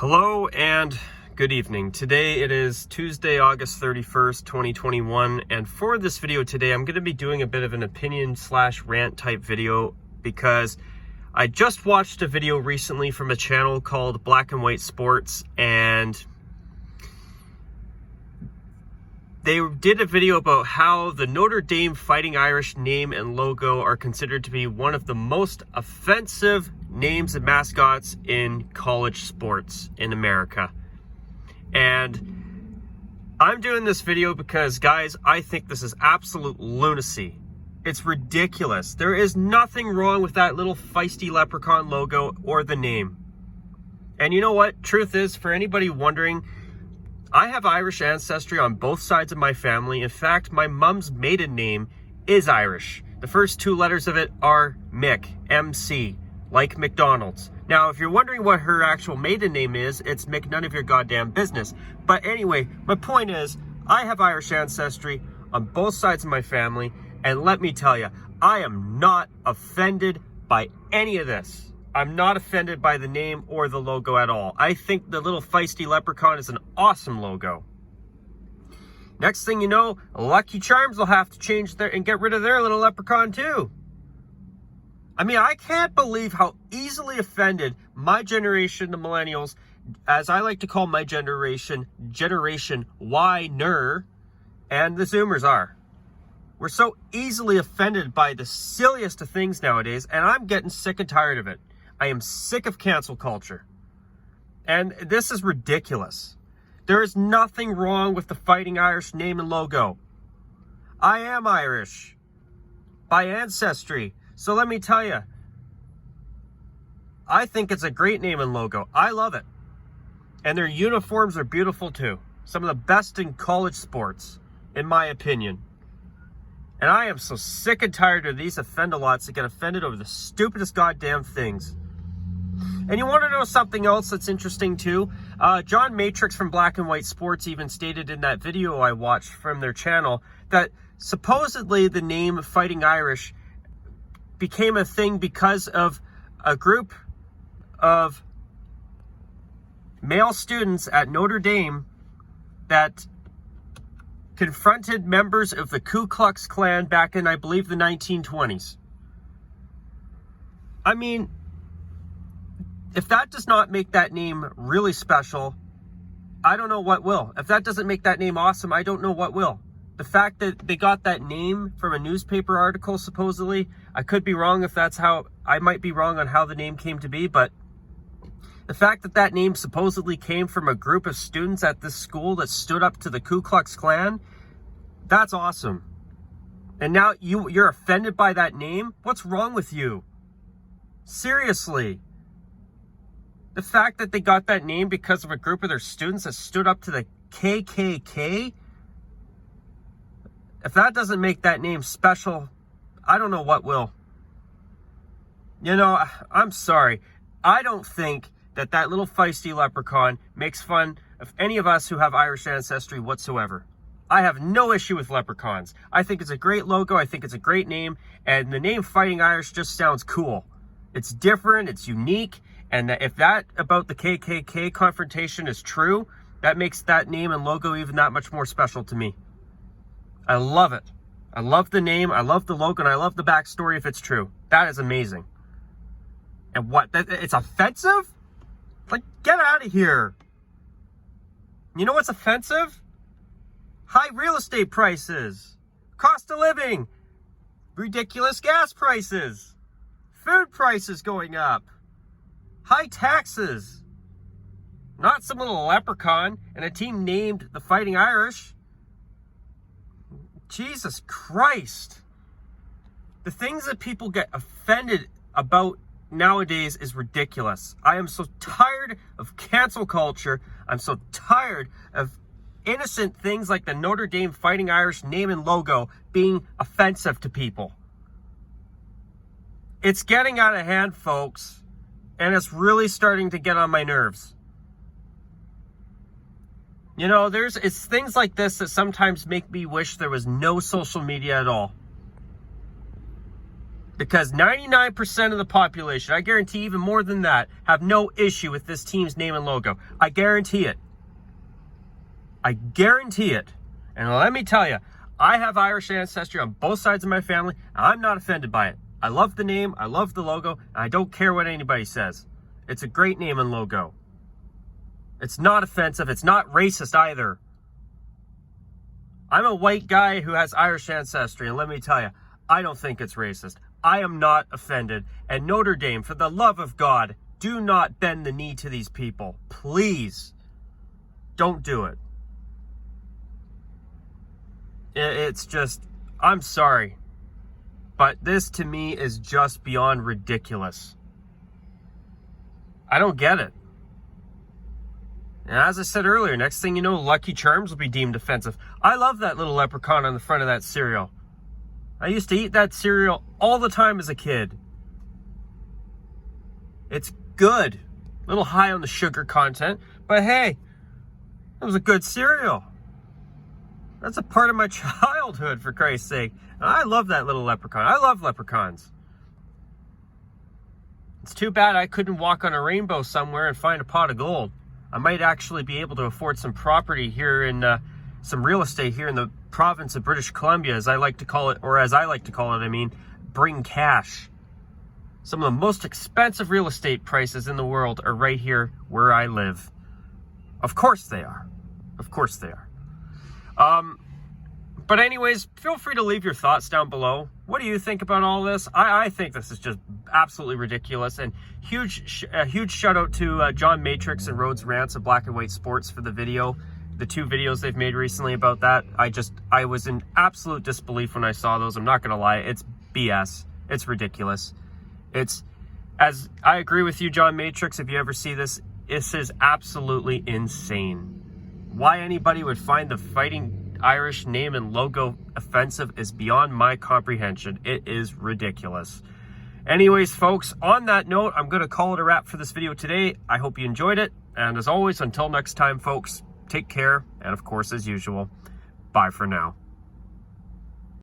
Hello and good evening. Today it is Tuesday, August 31st, 2021. And for this video today, I'm going to be doing a bit of an opinion / rant type video because I just watched a video recently from a channel called Black and White Sports, and they did a video about how the Notre Dame Fighting Irish name and logo are considered to be one of the most offensive names and mascots in college sports in America. And I'm doing this video because, guys, I think this is absolute lunacy. It's ridiculous. There is nothing wrong with that little feisty leprechaun logo or the name. And you know what? Truth is, for anybody wondering, I have Irish ancestry on both sides of my family. In fact, my mom's maiden name is Irish. The first two letters of it are Mick, M-C, like McDonald's. Now, if you're wondering what her actual maiden name is, it's Mick, none of your goddamn business. But anyway, my point is, I have Irish ancestry on both sides of my family, and let me tell you, I am not offended by any of this. I'm not offended by the name or the logo at all. I think the little feisty leprechaun is an awesome logo. Next thing you know, Lucky Charms will have to change their and get rid of their little leprechaun too. I mean, I can't believe how easily offended my generation, the millennials, as I like to call my generation, Generation Y-ner, and the Zoomers are. We're so easily offended by the silliest of things nowadays, and I'm getting sick and tired of it. I am sick of cancel culture. And this is ridiculous. There is nothing wrong with the Fighting Irish name and logo. I am Irish by ancestry. So let me tell you, I think it's a great name and logo. I love it. And their uniforms are beautiful too. Some of the best in college sports, in my opinion. And I am so sick and tired of these offend-a-lots that get offended over the stupidest goddamn things. And you want to know something else that's interesting too? John Matrix from Black and White Sports even stated in that video I watched from their channel that supposedly the name Fighting Irish became a thing because of a group of male students at Notre Dame that confronted members of the Ku Klux Klan back in, I believe, the 1920s. I mean, if that does not make that name really special, I don't know what will. If that doesn't make that name awesome, I don't know what will. The fact that they got that name from a newspaper article, supposedly, I could be wrong if that's how, I might be wrong on how the name came to be, but the fact that that name supposedly came from a group of students at this school that stood up to the Ku Klux Klan, that's awesome. And now you're offended by that name? What's wrong with you? Seriously. The fact that they got that name because of a group of their students that stood up to the KKK, if that doesn't make that name special, I don't know what will. You know, I'm sorry. I don't think that that little feisty leprechaun makes fun of any of us who have Irish ancestry whatsoever. I have no issue with leprechauns. I think it's a great logo. I think it's a great name. And the name Fighting Irish just sounds cool. It's different. It's unique. And if that about the KKK confrontation is true, that makes that name and logo even that much more special to me. I love it. I love the name. I love the logo. And I love the backstory if it's true. That is amazing. And what? It's offensive? Like, get out of here. You know what's offensive? High real estate prices. Cost of living. Ridiculous gas prices. Food prices going up. High taxes. Not some little leprechaun and a team named the Fighting Irish. Jesus Christ. The things that people get offended about nowadays is ridiculous. I am so tired of cancel culture. I'm so tired of innocent things like the Notre Dame Fighting Irish name and logo being offensive to people. It's getting out of hand, folks, and it's really starting to get on my nerves. You know, it's things like this that sometimes make me wish there was no social media at all. Because 99% of the population, I guarantee even more than that, have no issue with this team's name and logo. I guarantee it. I guarantee it. And let me tell you, I have Irish ancestry on both sides of my family, and I'm not offended by it. I love the name, I love the logo, and I don't care what anybody says. It's a great name and logo. It's not offensive, it's not racist either. I'm a white guy who has Irish ancestry, and let me tell you, I don't think it's racist. I am not offended. And Notre Dame, for the love of God, do not bend the knee to these people. Please, don't do it. It's just, I'm sorry, but this to me is just beyond ridiculous. I don't get it. And as I said earlier, next thing you know, Lucky Charms will be deemed offensive. I love that little leprechaun on the front of that cereal. I used to eat that cereal all the time as a kid. It's good. A little high on the sugar content, but hey, it was a good cereal. That's a part of my childhood, for Christ's sake. And I love that little leprechaun. I love leprechauns. It's too bad I couldn't walk on a rainbow somewhere and find a pot of gold. I might actually be able to afford some property here in, some real estate here in the province of British Columbia, as I like to call it, or as I like to call it, I mean, bring cash. Some of the most expensive real estate prices in the world are right here where I live. Of course they are. Of course they are. But anyways, feel free to leave your thoughts down below. What do you think about all this? I think this is just absolutely ridiculous. And huge shout out to John Matrix and Rhodes Rants of Black and White Sports for the video. The 2 videos they've made recently about that. I was in absolute disbelief when I saw those. I'm not going to lie. It's BS. It's ridiculous. As I agree with you, John Matrix, if you ever see this, this is absolutely insane. Why anybody would find the Fighting Irish name and logo offensive is beyond my comprehension. It is ridiculous. Anyways, folks, on that note, I'm going to call it a wrap for this video today. I hope you enjoyed it. And as always, until next time, folks, take care. And of course, as usual, bye for now.